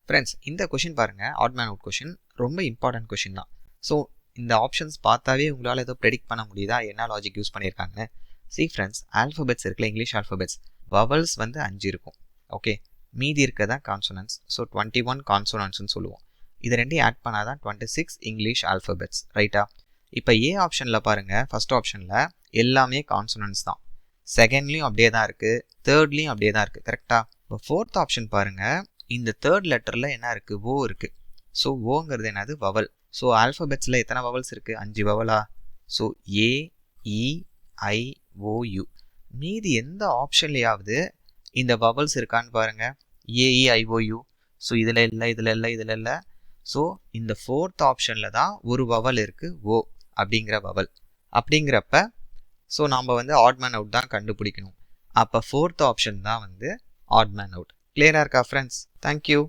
Friends, இந்த question பாருங்கள், odd man out question ரொம்ப இம்பார்ட்டன்ட் கொஷின் தான். ஸோ இந்த ஆப்ஷன்ஸ் பார்த்தாவே உங்களால் ஏதோ ப்ரெடிக்ட் பண்ண முடியுதா என்ன லாஜிக் யூஸ் பண்ணியிருக்காங்கன்னு. ஃப்ரெண்ட்ஸ், ஆல்ஃபபெட்ஸ் இருக்குல்ல, இங்கிலீஷ் ஆல்ஃபபெட்ஸ், வவல்ஸ் வந்து 5 இருக்கும். ஓகே, மீதி இருக்கதான் கான்சோனன்ஸ். ஸோ 21 கான்சோனன்ஸ்னு சொல்லுவோம். இது ரெண்டையும் ஆட் பண்ணால் தான் 26 இங்கிலீஷ் ஆல்ஃபபெட்ஸ், ரைட்டா? இப்போ ஏ ஆப்ஷனில் பாருங்கள், ஃபர்ஸ்ட் ஆப்ஷனில் எல்லாமே கான்சோனன்ஸ் தான். செகண்ட்லேயும் அப்படியே தான் இருக்குது, தேர்ட்லேயும் அப்படியே தான் இருக்குது, கரெக்டாக? இப்போ ஃபோர்த் ஆப்ஷன் பாருங்கள், இந்த தேர்ட் லெட்டரில் என்ன இருக்குது? ஓ இருக்குது. ஸோ ஓங்கிறது என்னது? வவல். ஸோ ஆல்ஃபபெட்ஸில் எத்தனை வவல்ஸ் இருக்குது? 5 வவலா? So A, E, I, O, you. மீதி எந்த ஆப்ஷன்லையாவது இந்த வவல்ஸ் இருக்கான்னு பாருங்கள். AE, IOU. ஸோ இதில் இல்லை, இதில் இல்லை, இதில் இல்லை. ஸோ இந்த ஃபோர்த் ஆப்ஷனில் தான் ஒரு வவல் இருக்குது, ஓ அப்படிங்கிற வவல். அப்படிங்கிறப்ப ஸோ நாம் வந்து ஆட் மேன் அவுட் தான் கண்டுபிடிக்கணும். அப்போ ஃபோர்த் ஆப்ஷன் தான் வந்து ஆட் மேன் அவுட். கிளியராக இருக்கா ஃப்ரெண்ட்ஸ்? தேங்க்யூ.